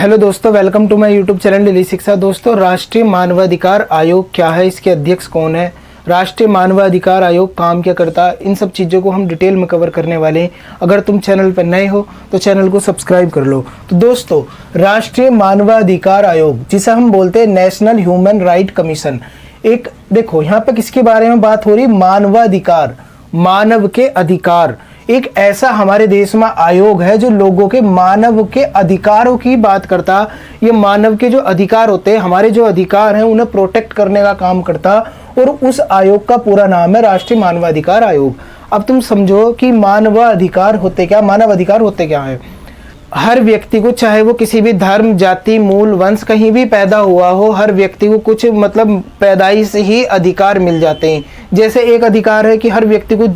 Hello दोस्तों, welcome to my YouTube channel daily Shiksha. दोस्तों, राष्ट्रीय मानवाधिकार आयोग क्या है, इसके अध्यक्ष कौन है, राष्ट्रीय मानवाधिकार आयोग काम क्या करता है, इन सब चीज़ों को हम डिटेल में कवर करने वाले हैं। अगर तुम चैनल पर नए हो तो चैनल को सब्सक्राइब कर लो। तो दोस्तों, राष्ट्रीय मानवाधिकार आयोग, जिसे हम बोलते हैं नेशनल ह्यूमन राइट कमीशन, एक देखो यहाँ पे किसके बारे में बात हो रही, मानवाधिकार, मानव के अधिकार। एक ऐसा हमारे देश में आयोग है जो लोगों के मानव के अधिकारों की बात करता। ये मानव के जो अधिकार होते हैं, हमारे जो अधिकार हैं, उन्हें प्रोटेक्ट करने का काम करता। और उस आयोग का पूरा नाम है राष्ट्रीय मानवाधिकार आयोग। अब तुम समझो कि मानवाधिकार होते क्या, मानव अधिकार होते क्या है। हर व्यक्ति को, चाहे वो किसी भी धर्म, जाति, मूल, वंश कहीं भी पैदा हुआ हो, हर व्यक्ति को कुछ पैदाइश से ही अधिकार मिल जाते हैं। जैसे एक अधिकार है कि हर व्यक्ति को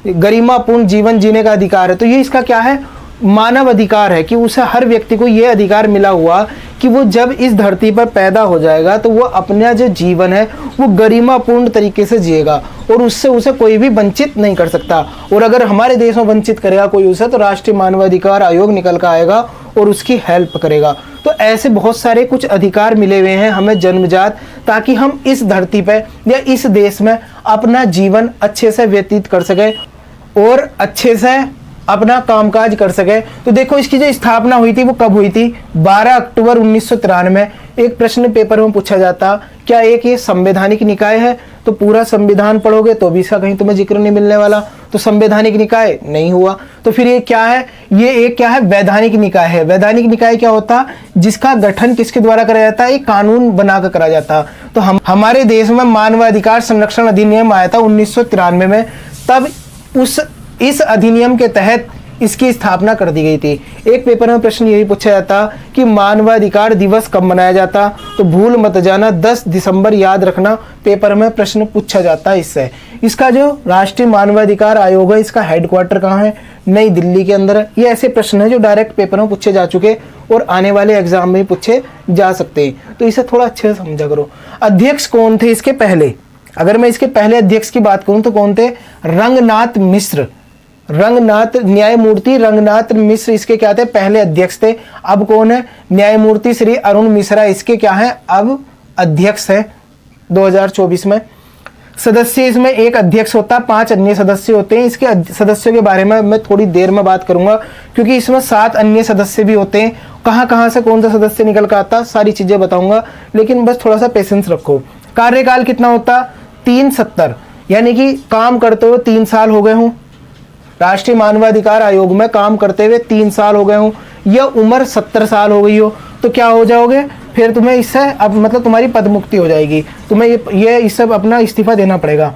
गरिमापूर्ण जीवन जीने का अधिकार है, तो ये इसका क्या है, मानव अधिकार है कि उसे, हर व्यक्ति को ये अधिकार मिला हुआ कि वो जब इस धरती पर पैदा हो जाएगा तो वो अपना जो जीवन है वो गरिमापूर्ण तरीके से जिएगा और उससे उसे कोई भी वंचित नहीं कर सकता। और अगर हमारे देश में वंचित करेगा कोई उसे, तो राष्ट्रीय मानवाधिकार आयोग निकल कर आएगा और उसकी हेल्प करेगा। तो ऐसे बहुत सारे कुछ अधिकार मिले हुए हैं हमें जन्मजात, ताकि हम इस धरती पर या इस देश में अपना जीवन अच्छे से व्यतीत कर सके और अच्छे से अपना कामकाज कर सके। तो देखो, इसकी जो स्थापना हुई थी वो कब हुई थी, 12 अक्टूबर 1993। एक प्रश्न पेपर में पूछा जाता, क्या एक ये संवैधानिक निकाय है, तो पूरा संविधान पढ़ोगे तो भी इसका कहीं तुम्हें जिक्र नहीं मिलने वाला, तो संवैधानिक निकाय नहीं हुआ। तो फिर ये क्या है, ये एक क्या है, वैधानिक निकाय है। वैधानिक निकाय क्या होता, जिसका गठन किसके द्वारा करा जाता है, एक कानून बनाकर करा जाता। तो हमारे देश में मानवाधिकार संरक्षण अधिनियम आया था 1993 में, तब इस अधिनियम के तहत इसकी स्थापना कर दी गई थी। एक पेपर में प्रश्न यही पूछा जाता कि मानवाधिकार दिवस कब मनाया जाता, तो भूल मत जाना 10 दिसंबर याद रखना, पेपर में प्रश्न पूछा जाता है इससे। इसका जो राष्ट्रीय मानवाधिकार आयोग है, इसका हेडक्वार्टर कहाँ है, नई दिल्ली के अंदर। ये ऐसे प्रश्न है जो डायरेक्ट पेपर में पूछे जा चुके और आने वाले एग्जाम में पूछे जा सकते हैं, तो इसे थोड़ा अच्छे से समझा करो। अध्यक्ष कौन थे इसके पहले, अगर मैं इसके पहले अध्यक्ष की बात करूं तो कौन थे, रंगनाथ मिश्र, रंगनाथ, न्यायमूर्ति रंगनाथ मिश्र इसके क्या थे, पहले अध्यक्ष थे। अब कौन है, न्यायमूर्ति श्री अरुण मिश्रा इसके क्या है, अब अध्यक्ष है 2024 में। सदस्य इसमें एक अध्यक्ष होता, 5 अन्य सदस्य होते हैं। इसके सदस्यों के बारे में मैं थोड़ी देर में बात करूंगा, क्योंकि इसमें 7 अन्य सदस्य भी होते हैं। कहाँ कहाँ से कौन सा सदस्य निकल कर आता, सारी चीजें बताऊंगा, लेकिन बस थोड़ा सा पेशेंस रखो। कार्यकाल कितना होता, 370, यानी कि काम करते हुए 3 साल हो गए हूँ, राष्ट्रीय मानवाधिकार आयोग में काम करते हुए 3 साल हो गए हूँ, या उम्र 70 साल हो गई हो, तो क्या हो जाओगे, फिर तुम्हें इससे अब तुम्हारी पद मुक्ति हो जाएगी, तुम्हें ये इससे अपना इस्तीफा देना पड़ेगा।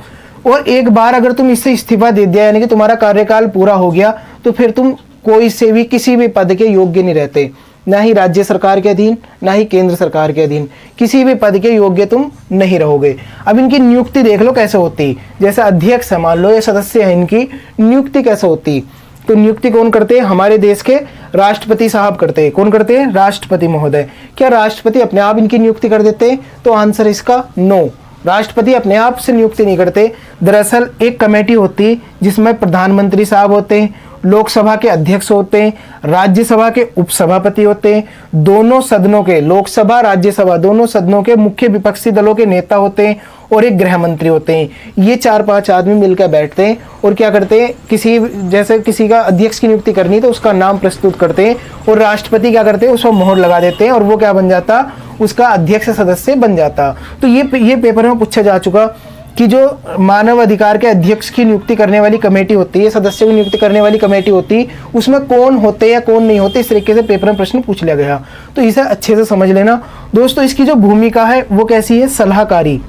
और एक बार अगर तुम इससे इस्तीफा दे दिया, यानी कि तुम्हारा कार्यकाल पूरा हो गया, तो फिर तुम कोई से भी किसी भी पद के योग्य नहीं रहते, ना ही राज्य सरकार के अधीन, ना ही केंद्र सरकार के अधीन, किसी भी पद के योग्य तुम नहीं रहोगे। अब इनकी नियुक्ति देख लो कैसे होती, जैसे अध्यक्ष है, मान लो ये सदस्य है, इनकी नियुक्ति कैसे होती, तो नियुक्ति कौन करते हैं, हमारे देश के राष्ट्रपति साहब करते हैं। कौन करते हैं, राष्ट्रपति महोदय। क्या राष्ट्रपति अपने आप इनकी नियुक्ति कर देते हैं, तो आंसर इसका नो, राष्ट्रपति अपने आप से नियुक्ति नहीं करते। दरअसल एक कमेटी होती है जिसमें प्रधानमंत्री साहब होते हैं, लोकसभा के अध्यक्ष होते हैं, राज्यसभा के उपसभापति होते हैं, दोनों सदनों के, लोकसभा राज्यसभा दोनों सदनों के मुख्य विपक्षी दलों के नेता होते हैं, और एक गृह मंत्री होते हैं। ये 4-5 आदमी मिलकर बैठते हैं और क्या करते हैं, जैसे किसी का अध्यक्ष की नियुक्ति करनी तो उसका नाम प्रस्तुत करते हैं, और राष्ट्रपति क्या करते हैं, उसको मोहर लगा देते हैं, और वो क्या बन जाता, उसका अध्यक्ष सदस्य बन जाता। तो ये पेपर में पूछा जा चुका कि जो मानव अधिकार के अध्यक्ष की नियुक्ति करने वाली कमेटी होती है, सदस्यों की नियुक्ति करने वाली कमेटी होती है, उसमें कौन होते या कौन नहीं होते, इस तरीके से पेपर में प्रश्न पूछ लिया गया। तो इसे अच्छे से समझ लेना दोस्तों। इसकी जो भूमिका है वो कैसी है, सलाहकारी।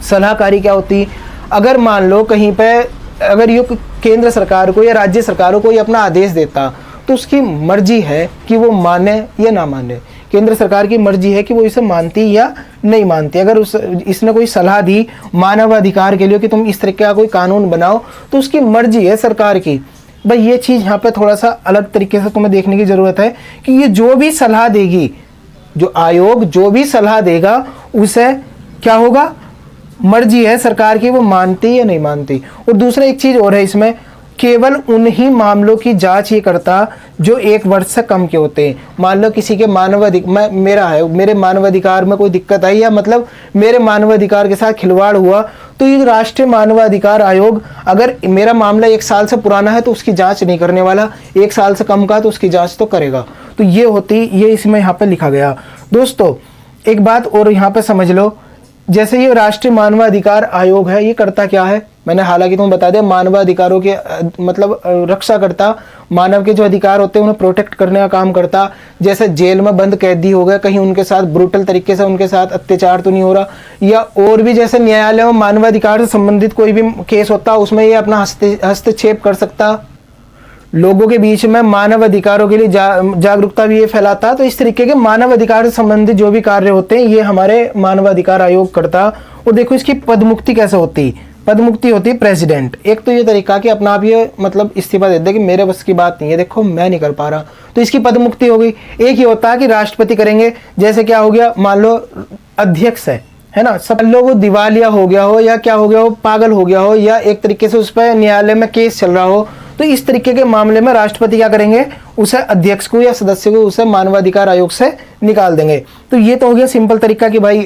सलाहकारी क्या होती है, अगर मान लो कहीं पे अगर ये केंद्र सरकार को या राज्य सरकार को कोई अपना आदेश देता, तो उसकी मर्जी है कि वो माने या ना माने। केंद्र सरकार की मर्जी है कि वो इसे मानती या नहीं मानती। अगर इसने कोई सलाह दी मानव अधिकार के लिए कि तुम इस तरीके का कोई कानून बनाओ, तो उसकी मर्जी है सरकार की। भाई ये चीज़ यहाँ पे थोड़ा सा अलग तरीके से तुम्हें देखने की ज़रूरत है कि ये जो भी सलाह देगी, जो आयोग जो भी सलाह देगा, उसे क्या होगा, मर्जी है सरकार की वो मानती या नहीं मानती। और दूसरा एक चीज़ और है इसमें, केवल उन्हीं मामलों की जांच ये करता जो 1 वर्ष से कम के होते हैं। मान लो किसी के मेरे मानवाधिकार में कोई दिक्कत आई, या मतलब मेरे मानवाधिकार के साथ खिलवाड़ हुआ, तो ये राष्ट्रीय मानवाधिकार आयोग अगर मेरा मामला 1 साल से पुराना है तो उसकी जांच नहीं करने वाला, 1 साल से कम का तो उसकी जांच तो करेगा। तो ये इसमें यहाँ पे लिखा गया। दोस्तों एक बात और यहाँ पे समझ लो, जैसे ये राष्ट्रीय मानवाधिकार आयोग है, ये करता क्या है, मैंने हालांकि तुम्हें बता दिया, मानवाधिकारों के मतलब रक्षा करता, मानव के जो अधिकार होते हैं उन्हें प्रोटेक्ट करने का काम करता। जैसे जेल में बंद कैदी हो गए, कहीं उनके साथ ब्रूटल तरीके से उनके साथ अत्याचार तो नहीं हो रहा, या और भी जैसे न्यायालय में मानवाधिकार से संबंधित कोई भी केस होता उसमें ये अपना हस्तक्षेप कर सकता, लोगों के बीच में मानव अधिकारों के लिए जागरूकता भी ये फैलाता। तो इस तरीके के मानव अधिकार से संबंधित जो भी कार्य होते हैं ये हमारे मानवाधिकार आयोग करता। और देखो इसकी पदमुक्ति कैसे होती, पदमुक्ति होती है प्रेसिडेंट। एक तो ये तरीका कि अपना आप ये मतलब इस्तीफा दे दे कि मेरे बस की बात नहीं है, देखो मैं नहीं कर पा रहा, तो इसकी पदमुक्ति हो गई। एक ही होता है कि राष्ट्रपति करेंगे, जैसे क्या हो गया, मान लो अध्यक्ष है ना, सब लोग दिवालिया हो गया हो या क्या हो गया हो, पागल हो गया हो, या एक तरीके से उस पर न्यायालय में केस चल रहा हो, तो इस तरीके के मामले में राष्ट्रपति क्या करेंगे, उसे अध्यक्ष को या सदस्य को उसे मानवाधिकार आयोग से निकाल देंगे। तो ये तो हो गया सिंपल तरीका कि भाई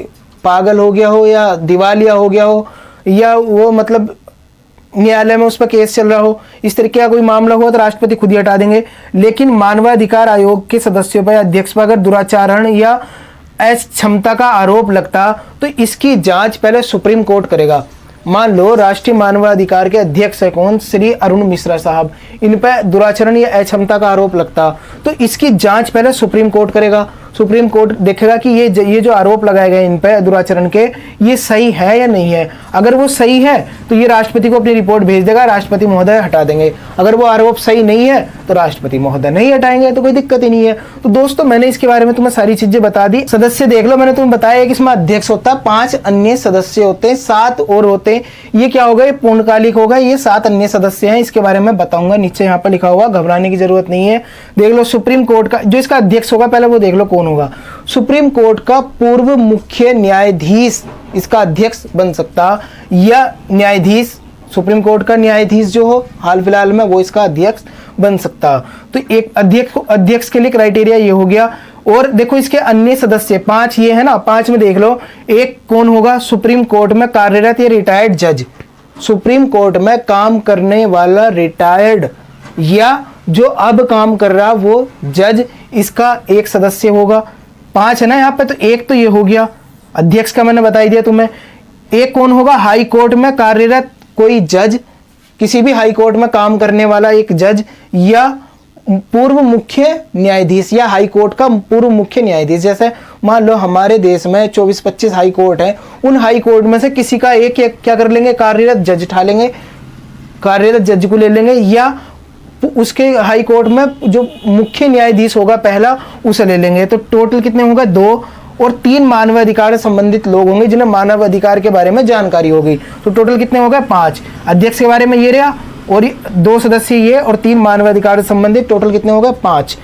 पागल हो गया हो या दिवालिया हो गया हो या वो मतलब न्यायालय में उस पर केस चल रहा हो, इस तरीके का कोई मामला हुआ तो राष्ट्रपति खुद ही हटा देंगे। लेकिन मानवाधिकार आयोग के सदस्यों पर, अध्यक्ष पर अगर दुराचरण या अक्षमता का आरोप लगता तो इसकी जांच पहले सुप्रीम कोर्ट करेगा। मान लो राष्ट्रीय मानवाधिकार के अध्यक्ष है कौन, श्री अरुण मिश्रा साहब, इन पर दुराचरण या अक्षमता का आरोप लगता तो इसकी जांच पहले सुप्रीम कोर्ट करेगा। सुप्रीम कोर्ट देखेगा कि ये जो आरोप लगाए गए इन पर दुराचरण के, ये सही है या नहीं है। अगर वो सही है तो ये राष्ट्रपति को अपनी रिपोर्ट भेज देगा, राष्ट्रपति महोदय हटा देंगे। अगर वो आरोप सही नहीं है तो राष्ट्रपति महोदय नहीं हटाएंगे, तो कोई दिक्कत ही नहीं है। तो दोस्तों मैंने इसके बारे में तुम्हें सारी चीजें बता दी। सदस्य देख लो, मैंने तुम्हें बताया कि इसमें अध्यक्ष होता है, 5 अन्य सदस्य होते हैं, 7 और होते हैं। ये क्या होगा, ये पूर्णकालिक होगा, ये 7 अन्य सदस्य हैं। इसके बारे में बताऊंगा, नीचे यहाँ पर लिखा हुआ, घबराने की जरूरत नहीं है। देख लो सुप्रीम कोर्ट का जो इसका अध्यक्ष होगा, पहले वो देख लो कौन होगा। सुप्रीम कोर्ट का पूर्व मुख्य न्यायाधीश इसका अध्यक्ष बन सकता, या न्यायाधीश, सुप्रीम कोर्ट का न्यायाधीश जो हो हाल फिलहाल में, वो इसका अध्यक्ष बन सकता। तो एक अध्यक्ष के लिए क्राइटेरिया ये हो गया। और देखो इसके अन्य सदस्य 5 ये है ना, 5 में देख लो, एक कौन होगा, सुप्रीम कोर्ट में कार्यरत या रिटायर्ड जज, सुप्रीम कोर्ट में काम करने वाला रिटायर्ड या जो अब काम कर रहा वो जज, इसका एक सदस्य होगा। 5 है ना यहाँ पे, तो एक तो ये हो गया, अध्यक्ष का मैंने बता दिया तुम्हें। एक कौन होगा, हाई कोर्ट में कार्यरत कोई जज, किसी भी हाई कोर्ट में काम करने वाला एक जज, या पूर्व मुख्य न्यायाधीश, या हाई कोर्ट का पूर्व मुख्य न्यायाधीश। जैसे मान लो हमारे देश में 24-25 हाई कोर्ट है, उन हाई कोर्ट में से किसी का एक क्या कर लेंगे, कार्यरत जज उठा लेंगे, कार्यरत जज को ले लेंगे, या उसके हाई कोर्ट में जो मुख्य न्यायाधीश होगा पहला, उसे ले लेंगे। तो टोटल कितने होंगे, 2 और 3 मानवाधिकार से संबंधित लोग होंगे जिन्हें मानव अधिकार के बारे में जानकारी होगी। तो टोटल कितने हो गए, 5। अध्यक्ष के बारे में ये रहा, और 2 सदस्य ये, और 3 मानवाधिकार से संबंधित, टोटल कितने हो गए, 5।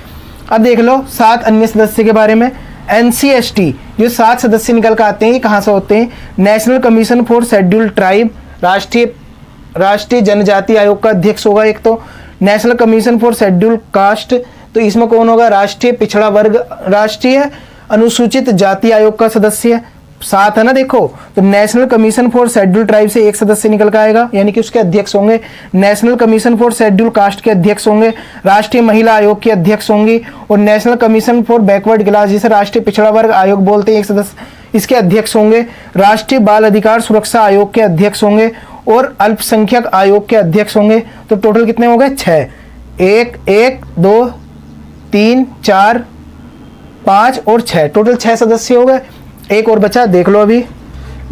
अब देख लो 7 अन्य सदस्य के बारे में। NCST जो 7 सदस्य निकल कर आते हैं, ये कहाँ से होते हैं, national commission for scheduled tribe, राष्ट्रीय जनजाति आयोग का अध्यक्ष होगा एक। तो national commission for scheduled caste, तो इसमें कौन होगा, राष्ट्रीय पिछड़ा वर्ग, राष्ट्रीय अनुसूचित जाति आयोग का सदस्य, 7 है ना। देखो तो national commission for scheduled tribe से एक सदस्य निकल कर आएगा, यानी कि उसके अध्यक्ष होंगे। National commission for scheduled caste के अध्यक्ष होंगे, राष्ट्रीय महिला आयोग के अध्यक्ष होंगी, और national commission for backward class जिसे राष्ट्रीय पिछड़ा वर्ग आयोग बोलते हैं, एक सदस्य इसके अध्यक्ष होंगे। राष्ट्रीय बाल अधिकार सुरक्षा आयोग के अध्यक्ष होंगे, और अल्पसंख्यक आयोग के अध्यक्ष होंगे। तो टोटल कितने हो गए, 6। 1 2 3 4 5 और 6, टोटल 6 सदस्य हो गए। एक और बचा, देख लो अभी,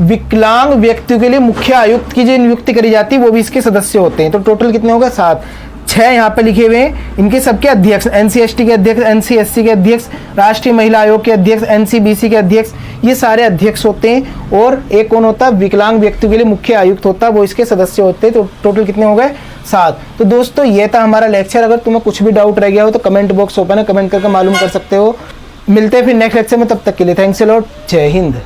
विकलांग व्यक्तियों के लिए मुख्य आयुक्त की जो नियुक्ति करी जाती है वो भी इसके सदस्य होते हैं। तो टोटल कितने हो गए, 7। 6 यहाँ पे लिखे हुए हैं, इनके सबके अध्यक्ष, NCST के अध्यक्ष, NCSC के अध्यक्ष, राष्ट्रीय महिला आयोग के अध्यक्ष, NCBC के अध्यक्ष, ये सारे अध्यक्ष होते हैं। और एक कौन होता है, विकलांग व्यक्तियों के लिए मुख्य आयुक्त होता है, वो इसके सदस्य होते हैं। तो टोटल कितने हो गए, 7। तो दोस्तों ये था हमारा लेक्चर। अगर तुम्हें कुछ भी डाउट रह गया हो तो कमेंट बॉक्स ओपन है, कमेंट करके मालूम कर सकते हो। मिलते हैं फिर नेक्स्ट लेक्चर में, तब तक के लिए थैंक्स अ लॉट, जय हिंद।